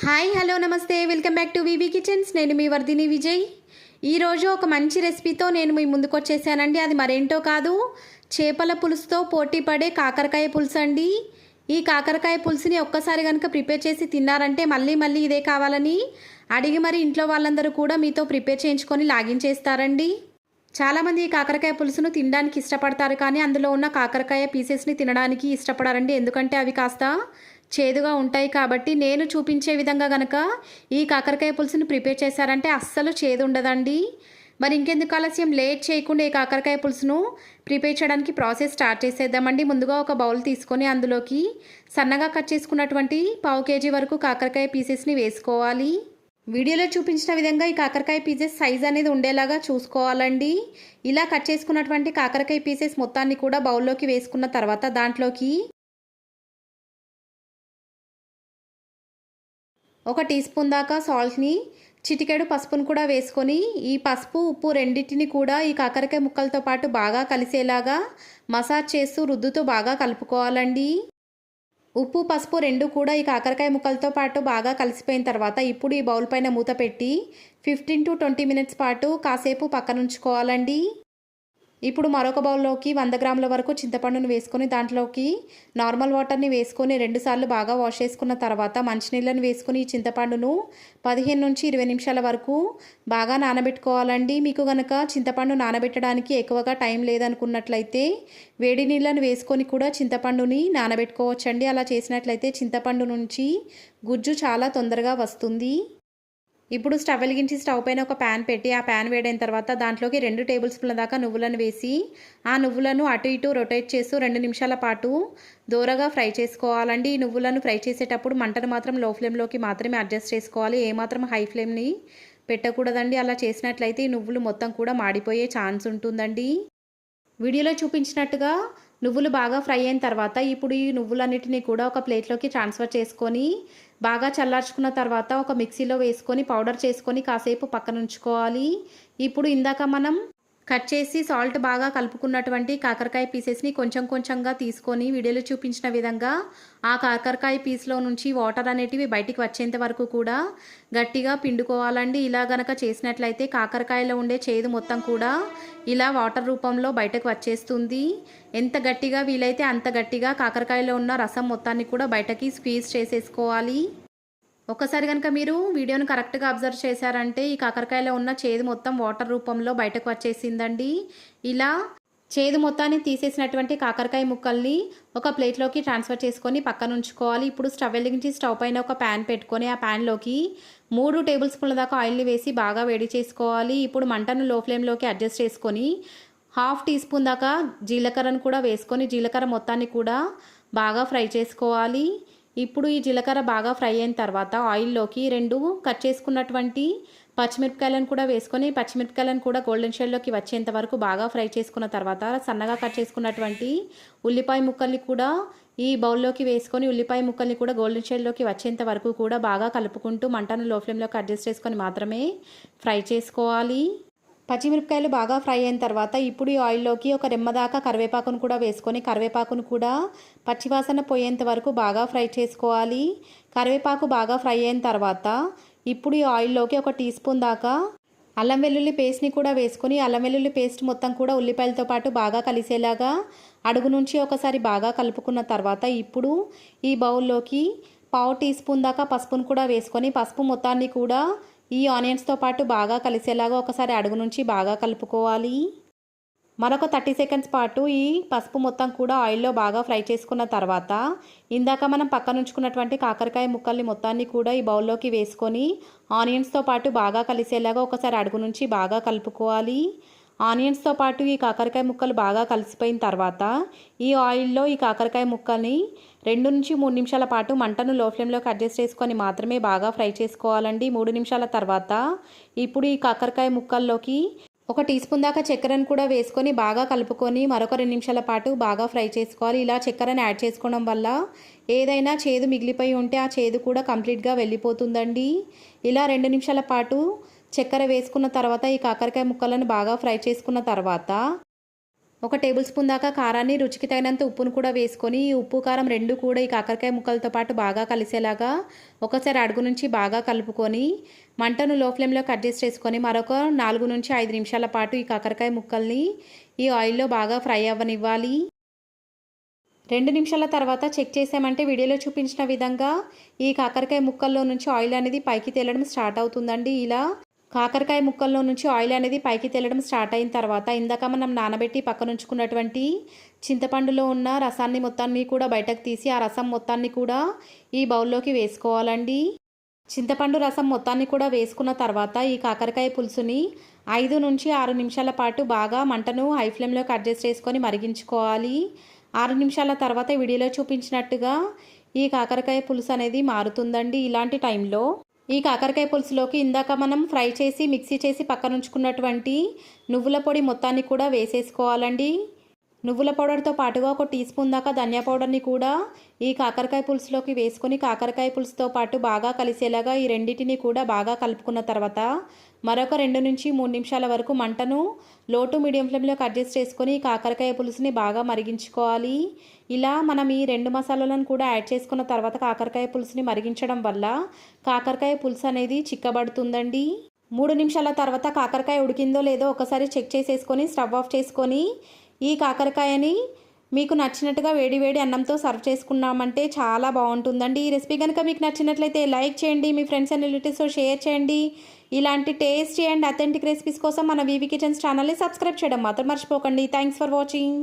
Hi hello namaste welcome back to V V kitchens. నేను మీ వర్ధిని విజయ్. ఈరోజు ఒక మంచి రెసిపీతో నేను మీ ముందుకు వచ్చేసానండి. అది మరేంటో కాదు, చేపల పులుసుతో పోటీ పడే కాకరకాయ పులుసు అండి. ఈ కాకరకాయ పులుసుని ఒక్కసారి కనుక ప్రిపేర్ చేసి తిన్నారంటే మళ్ళీ మళ్ళీ ఇదే కావాలని అడిగి మరి ఇంట్లో వాళ్ళందరూ కూడా మీతో ప్రిపేర్ చేయించుకొని లాగించేస్తారండి. చాలామంది ఈ కాకరకాయ పులుసును తినడానికి ఇష్టపడతారు, కానీ అందులో ఉన్న కాకరకాయ పీసెస్ని తినడానికి ఇష్టపడారండి. ఎందుకంటే అవి కాస్త చేదుగా ఉంటాయి. కాబట్టి నేను చూపించే విధంగా గనక ఈ కాకరకాయ పులుసుని ప్రిపేర్ చేశారంటే అస్సలు చేదు ఉండదండి. మరి ఇంకెందుకు ఆలస్యం, లేట్ చేయకుండా ఈ కాకరకాయ పులుసును ప్రిపేర్ చేయడానికి ప్రాసెస్ స్టార్ట్ చేసేద్దామండి. ముందుగా ఒక బౌల్ తీసుకొని అందులోకి సన్నగా కట్ చేసుకున్నటువంటి 1/2 kg వరకు కాకరకాయ పీసెస్ని వేసుకోవాలి. వీడియోలో చూపించిన విధంగా ఈ కాకరకాయ పీసెస్ సైజ్ అనేది ఉండేలాగా చూసుకోవాలండి. ఇలా కట్ చేసుకున్నటువంటి కాకరకాయ పీసెస్ మొత్తాన్ని కూడా బౌల్లోకి వేసుకున్న తర్వాత దాంట్లోకి 1 టీ స్పూన్ దాకా సాల్ట్ని, చిటికెడు పసుపును కూడా వేసుకొని ఈ పసుపు ఉప్పు రెండింటిని కూడా ఈ కాకరకాయ ముక్కలతో పాటు బాగా కలిసేలాగా మసాజ్ చేస్తూ రుద్దుతూ బాగా కలుపుకోవాలండి. ఉప్పు పసుపు రెండు కూడా ఈ కాకరకాయ ముక్కలతో పాటు బాగా కలిసిపోయిన తర్వాత ఇప్పుడు ఈ బౌల్ పైన మూత పెట్టి 15 to 20 మినిట్స్ పాటు కాసేపు పక్కనుంచుకోవాలండి. ఇప్పుడు మరొక బౌల్లోకి 100 గ్రాముల వరకు చింతపండును వేసుకొని దాంట్లోకి నార్మల్ వాటర్ని వేసుకొని 2 సార్లు బాగా వాష్ చేసుకున్న తర్వాత మంచినీళ్ళని వేసుకొని ఈ చింతపండును 15 నుంచి 20 నిమిషాల వరకు బాగా నానబెట్టుకోవాలండి. మీకు కనుక చింతపండు నానబెట్టడానికి ఎక్కువగా టైం లేదనుకున్నట్లయితే వేడి నీళ్ళని వేసుకొని కూడా చింతపండుని నానబెట్టుకోవచ్చండి. అలా చేసినట్లయితే చింతపండు నుంచి గుజ్జు చాలా తొందరగా వస్తుంది. ఇప్పుడు స్టవ్ వెలిగించి స్టవ్ పైన ఒక ప్యాన్ పెట్టి ఆ ప్యాన్ వేడైన తర్వాత దాంట్లోకి 2 టేబుల్ స్పూన్ల దాకా నువ్వులను వేసి ఆ నువ్వులను అటు ఇటు రొటేట్ చేస్తూ 2 నిమిషాల పాటు దూరగా ఫ్రై చేసుకోవాలండి. ఈ నువ్వులను ఫ్రై చేసేటప్పుడు మంటను మాత్రం లో ఫ్లేమ్లోకి మాత్రమే అడ్జస్ట్ చేసుకోవాలి. ఏమాత్రం హై ఫ్లేమ్ని పెట్టకూడదండి. అలా చేసినట్లయితే ఈ నువ్వులు మొత్తం కూడా మాడిపోయే ఛాన్స్ ఉంటుందండి. వీడియోలో చూపించినట్టుగా నువ్వులు బాగా ఫ్రై అయిన తర్వాత ఇప్పుడు ఈ నువ్వులన్నిటినీ కూడా ఒక ప్లేట్లోకి ట్రాన్స్ఫర్ చేసుకొని బాగా చల్లార్చుకున్న తర్వాత ఒక మిక్సీలో వేసుకొని పౌడర్ చేసుకొని కాసేపు పక్కన ఉంచుకోవాలి. ఇప్పుడు ఇందాక మనం కట్ చేసి సాల్ట్ బాగా కలుపుకున్నటువంటి కాకరకాయ పీసెస్ని కొంచెం కొంచెంగా తీసుకొని వీడియోలో చూపించిన విధంగా ఆ కాకరకాయ పీస్లో నుంచి వాటర్ అనేటివి బయటికి వచ్చేంత వరకు కూడా గట్టిగా పిండుకోవాలండి. ఇలా గనక చేసినట్లయితే కాకరకాయలో ఉండే చేదు మొత్తం కూడా ఇలా వాటర్ రూపంలో బయటకు వచ్చేస్తుంది. ఎంత గట్టిగా వీలైతే అంత గట్టిగా కాకరకాయలో ఉన్న రసం మొత్తాన్ని కూడా బయటకి స్క్వీజ్ చేసేసుకోవాలి. ఒకసారి కనుక మీరు వీడియోను కరెక్ట్గా అబ్జర్వ్ చేశారంటే ఈ కాకరకాయలో ఉన్న చేదు మొత్తం వాటర్ రూపంలో బయటకు వచ్చేసిందండి. ఇలా చేదు మొత్తాన్ని తీసేసినటువంటి కాకరకాయ ముక్కల్ని ఒక ప్లేట్లోకి ట్రాన్స్ఫర్ చేసుకొని పక్కన ఉంచుకోవాలి. ఇప్పుడు స్టవ్ వెలిగించి స్టవ్ పైన ఒక ప్యాన్ పెట్టుకొని ఆ ప్యాన్లోకి 3 టేబుల్ స్పూన్ల దాకా ఆయిల్ని వేసి బాగా వేడి చేసుకోవాలి. ఇప్పుడు మంటను లో ఫ్లేమ్లోకి అడ్జస్ట్ చేసుకొని 1/2 టీ స్పూన్ దాకా జీలకర్రను కూడా వేసుకొని జీలకర్ర మొత్తాన్ని కూడా బాగా ఫ్రై చేసుకోవాలి. ఇప్పుడు ఈ జీలకర్ర బాగా ఫ్రై అయిన తర్వాత ఆయిల్లోకి 2 కట్ చేసుకున్నటువంటి పచ్చిమిరపకాయలను కూడా వేసుకొని పచ్చిమిరపకాయలను కూడా గోల్డెన్ షేడ్లోకి వచ్చేంత వరకు బాగా ఫ్రై చేసుకున్న తర్వాత సన్నగా కట్ చేసుకున్నటువంటి ఉల్లిపాయ ముక్కల్ని కూడా ఈ బౌల్లోకి వేసుకొని ఉల్లిపాయ ముక్కల్ని కూడా గోల్డెన్ షేడ్లోకి వచ్చేంత వరకు కూడా బాగా కలుపుకుంటూ మంటను లో ఫ్లేమ్లోకి అడ్జస్ట్ చేసుకొని మాత్రమే ఫ్రై చేసుకోవాలి. పచ్చిమిరపకాయలు బాగా ఫ్రై అయిన తర్వాత ఇప్పుడు ఈ ఆయిల్లోకి ఒక రెమ్మ దాకా కరివేపాకును కూడా వేసుకొని కరివేపాకును కూడా పచ్చివాసన పోయేంత వరకు బాగా ఫ్రై చేసుకోవాలి. కరివేపాకు బాగా ఫ్రై అయిన తర్వాత ఇప్పుడు ఈ ఆయిల్లోకి 1 టీ స్పూన్ దాకా అల్లం వెల్లుల్లి పేస్ట్ని కూడా వేసుకొని అల్లం వెల్లుల్లి పేస్ట్ మొత్తం కూడా ఉల్లిపాయలతో పాటు బాగా కలిసేలాగా అడుగు నుంచి ఒకసారి బాగా కలుపుకున్న తర్వాత ఇప్పుడు ఈ బౌల్లోకి 1/2 టీ స్పూన్ దాకా పసుపును కూడా వేసుకొని పసుపు మొత్తాన్ని కూడా ఈ ఆనియన్స్తో పాటు బాగా కలిసేలాగా ఒకసారి అడుగు నుంచి బాగా కలుపుకోవాలి. మరొక 30 సెకండ్స్ పాటు ఈ పసుపు మొత్తం కూడా ఆయిల్లో బాగా ఫ్రై చేసుకున్న తర్వాత ఇందాక మనం పక్కన ఉంచుకున్నటువంటి కాకరకాయ ముక్కల్ని మొత్తాన్ని కూడా ఈ బౌల్లోకి వేసుకొని ఆనియన్స్తో పాటు బాగా కలిసేలాగా ఒకసారి అడుగు నుంచి బాగా కలుపుకోవాలి. ఆనియన్స్తో పాటు ఈ కాకరకాయ ముక్కలు బాగా కలిసిపోయిన తర్వాత ఈ ఆయిల్లో ఈ కాకరకాయ ముక్కల్ని 2 నుంచి 3 నిమిషాల పాటు మంటను లో ఫ్లేమ్లోకి అడ్జస్ట్ చేసుకొని మాత్రమే బాగా ఫ్రై చేసుకోవాలండి. 3 నిమిషాల తర్వాత ఇప్పుడు ఈ కాకరకాయ ముక్కల్లోకి 1 టీ స్పూన్ దాకా చక్కెరను కూడా వేసుకొని బాగా కలుపుకొని మరొక 2 నిమిషాల పాటు బాగా ఫ్రై చేసుకోవాలి. ఇలా చక్కెరను యాడ్ చేసుకోవడం వల్ల ఏదైనా చేదు మిగిలిపోయి ఉంటే ఆ చేదు కూడా కంప్లీట్గా వెళ్ళిపోతుందండి. ఇలా 2 నిమిషాల పాటు చక్కెర వేసుకున్న తర్వాత ఈ కాకరకాయ ముక్కలను బాగా ఫ్రై చేసుకున్న తర్వాత 1 టేబుల్ స్పూన్ దాకా కారాన్ని, రుచికి తగినంత ఉప్పును కూడా వేసుకొని ఈ ఉప్పు కారం రెండు కూడా ఈ కాకరకాయ ముక్కలతో పాటు బాగా కలిసేలాగా ఒకసారి అడుగు నుంచి బాగా కలుపుకొని మంటను లో ఫ్లేమ్లోకి అడ్జస్ట్ చేసుకొని మరొక 4 నుంచి 5 నిమిషాల పాటు ఈ కాకరకాయ ముక్కల్ని ఈ ఆయిల్లో బాగా ఫ్రై అవ్వనివ్వాలి. 2 నిమిషాల తర్వాత చెక్ చేసామంటే వీడియోలో చూపించిన విధంగా ఈ కాకరకాయ ముక్కల్లో నుంచి ఆయిల్ అనేది పైకి తేలడం స్టార్ట్ అవుతుందండి. ఇలా కాకరకాయ ముక్కల్లో నుంచి ఆయిల్ అనేది పైకి తేలడం స్టార్ట్ అయిన తర్వాత ఇందాక మనం నానబెట్టి పక్కనుంచుకున్నటువంటి చింతపండులో ఉన్న రసాన్ని మొత్తాన్ని కూడా బయటకు తీసి ఆ రసం మొత్తాన్ని కూడా ఈ బౌల్లోకి వేసుకోవాలండి. చింతపండు రసం మొత్తాన్ని కూడా వేసుకున్న తర్వాత ఈ కాకరకాయ పులుసుని 5 నుంచి 6 నిమిషాల పాటు బాగా మంటను హై ఫ్లేమ్లోకి అడ్జస్ట్ చేసుకొని మరిగించుకోవాలి. 6 నిమిషాల తర్వాత వీడియోలో చూపించినట్టుగా ఈ కాకరకాయ పులుసు అనేది మారుతుందండి. ఇలాంటి టైంలో ఈ కాకరకాయ పులుసులోకి ఇందాక మనం ఫ్రై చేసి మిక్సీ చేసి పక్కన ఉంచుకున్నటువంటి నువ్వుల పొడి మొత్తాన్ని కూడా వేసేసుకోవాలండి. నువ్వుల పౌడర్తో పాటుగా 1 టీ స్పూన్ దాకా ధనియా పౌడర్ని కూడా ఈ కాకరకాయ పులుసులోకి వేసుకొని కాకరకాయ పులుసుతో పాటు బాగా కలిసేలాగా ఈ రెండింటిని కూడా బాగా కలుపుకున్న తర్వాత మరొక 2 నుంచి 3 నిమిషాల వరకు మంటను లో టు మీడియం ఫ్లేమ్లోకి అడ్జస్ట్ చేసుకొని కాకరకాయ పులుసుని బాగా మరిగించుకోవాలి. ఇలా మనం ఈ 2 మసాలాలను కూడా యాడ్ చేసుకున్న తర్వాత కాకరకాయ పులుసుని మరిగించడం వల్ల కాకరకాయ పులుసు అనేది చిక్కబడుతుందండి. 3 నిమిషాల తర్వాత కాకరకాయ ఉడికిందో లేదో ఒకసారి చెక్ చేసేసుకొని స్టవ్ ఆఫ్ చేసుకొని ఈ కాకరకాయని మీకు నచ్చినట్టుగా వేడి వేడి అన్నంతో సర్వ్ చేసుకున్నామంటే చాలా బాగుంటుందండి. ఈ రెసిపీ కనుక మీకు నచ్చినట్లయితే లైక్ చేయండి, మీ ఫ్రెండ్స్ అండ్ రిలేటివ్స్తో షేర్ చేయండి. ఇలాంటి టేస్టీ అండ్ అథెంటిక్ రెసిపీస్ కోసం మన వీవీ కిచెన్స్ ఛానల్ని సబ్స్క్రైబ్ చేయడం మాత్రం మర్చిపోకండి. Thanks for watching.